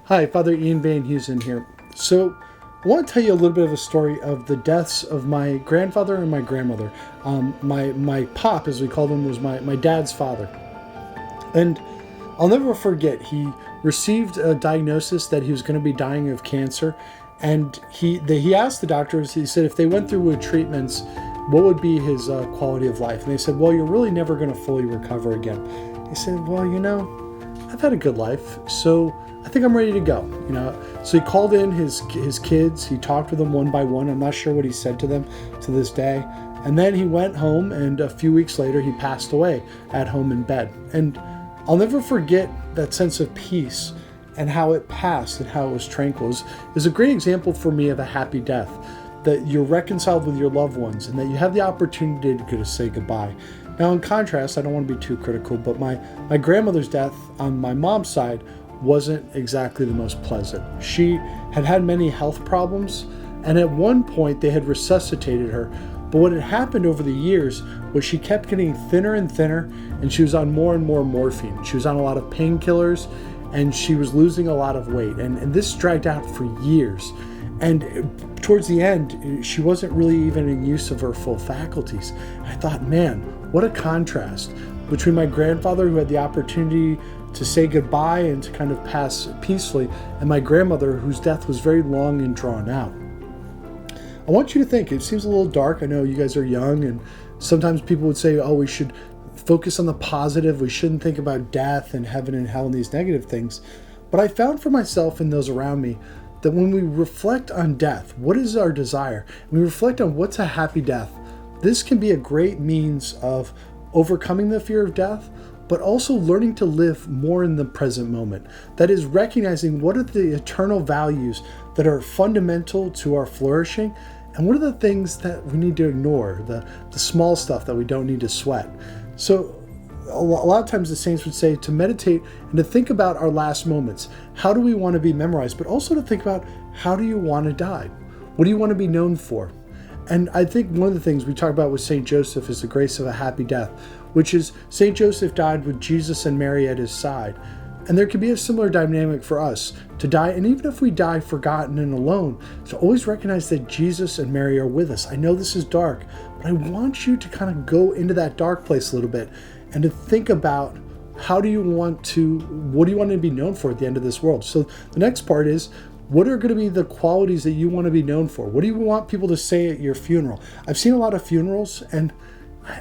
Hi, Father Ian VanHeusen here. So, I want to tell you a little bit of a story of the deaths of my grandfather and my grandmother. My pop, as we called him, was my dad's father. And I'll never forget, he received a diagnosis that he was going to be dying of cancer. And he asked the doctors, he said, if they went through with treatments, what would be his quality of life? And they said, well, you're really never going to fully recover again. He said, well, I've had a good life, so I think I'm ready to go. So he called in his kids. He talked with them one by one. I'm not sure what he said to them to this day. And then he went home, and a few weeks later, he passed away at home in bed. And I'll never forget that sense of peace and how it passed and how it was tranquil. It was a great example for me of a happy death, that you're reconciled with your loved ones and that you have the opportunity to say goodbye. Now, in contrast, I don't want to be too critical, but my grandmother's death on my mom's side wasn't exactly the most pleasant. She had many health problems, and at one point they had resuscitated her. But what had happened over the years was she kept getting thinner and thinner, and she was on more and more morphine. She was on a lot of painkillers, and she was losing a lot of weight. And this dragged out for years. And towards the end, she wasn't really even in use of her full faculties. I thought, man, what a contrast between my grandfather, who had the opportunity to say goodbye and to kind of pass peacefully, and my grandmother, whose death was very long and drawn out. I want you to think, it seems a little dark. I know you guys are young, and sometimes people would say, oh, we should focus on the positive. We shouldn't think about death and heaven and hell and these negative things. But I found for myself and those around me that when we reflect on death, what is our desire? When we reflect on what's a happy death, this can be a great means of overcoming the fear of death, but also learning to live more in the present moment. That is, recognizing what are the eternal values that are fundamental to our flourishing, and what are the things that we need to ignore, the small stuff that we don't need to sweat. So a lot of times the saints would say to meditate and to think about our last moments. How do we want to be memorized? But also to think about, how do you want to die? What do you want to be known for? And I think one of the things we talk about with St. Joseph is the grace of a happy death, which is St. Joseph died with Jesus and Mary at his side. And there can be a similar dynamic for us to die. And even if we die forgotten and alone, to always recognize that Jesus and Mary are with us. I know this is dark, but I want you to kind of go into that dark place a little bit and to think about, what do you want to be known for at the end of this world? So the next part is, what are going to be the qualities that you want to be known for? What do you want people to say at your funeral? I've seen a lot of funerals, and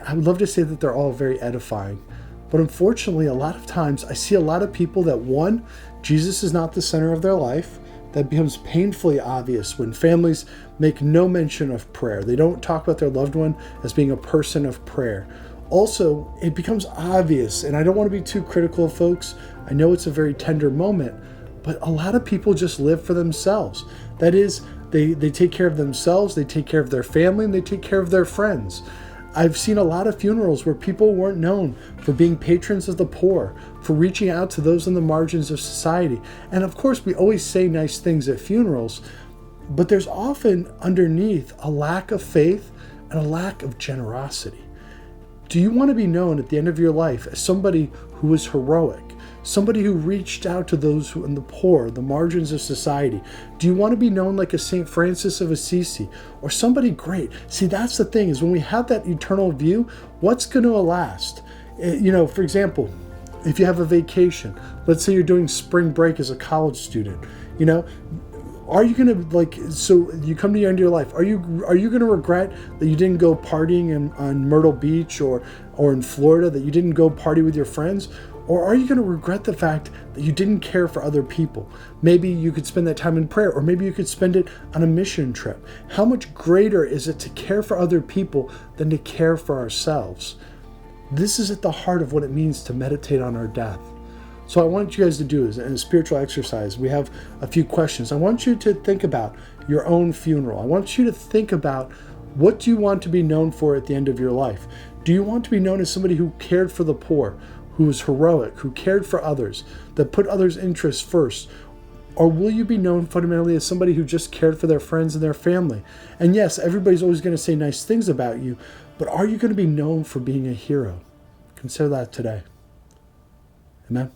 I would love to say that they're all very edifying. But unfortunately, a lot of times I see a lot of people that, one, Jesus is not the center of their life. That becomes painfully obvious when families make no mention of prayer. They don't talk about their loved one as being a person of prayer. Also, it becomes obvious, and I don't want to be too critical of folks. I know it's a very tender moment, but a lot of people just live for themselves. That is, they take care of themselves, they take care of their family, and they take care of their friends. I've seen a lot of funerals where people weren't known for being patrons of the poor, for reaching out to those on the margins of society. And of course, we always say nice things at funerals, but there's often underneath a lack of faith and a lack of generosity. Do you want to be known at the end of your life as somebody who was heroic? Somebody who reached out to those who in the poor, the margins of society? Do you want to be known like a St. Francis of Assisi or somebody great? See, that's the thing, is when we have that eternal view, what's going to last? For example, if you have a vacation, let's say you're doing spring break as a college student, are you going to so you come to the end of your life, are you going to regret that you didn't go partying on Myrtle Beach or in Florida, that you didn't go party with your friends? Or are you going to regret the fact that you didn't care for other people? Maybe you could spend that time in prayer, or maybe you could spend it on a mission trip. How much greater is it to care for other people than to care for ourselves? This is at the heart of what it means to meditate on our death. So I want you guys to do is, in a spiritual exercise, we have a few questions. I want you to think about your own funeral. I want you to think about, what do you want to be known for at the end of your life? Do you want to be known as somebody who cared for the poor, who was heroic, who cared for others, that put others' interests first? Or will you be known fundamentally as somebody who just cared for their friends and their family? And yes, everybody's always going to say nice things about you, but are you going to be known for being a hero? Consider that today. Amen.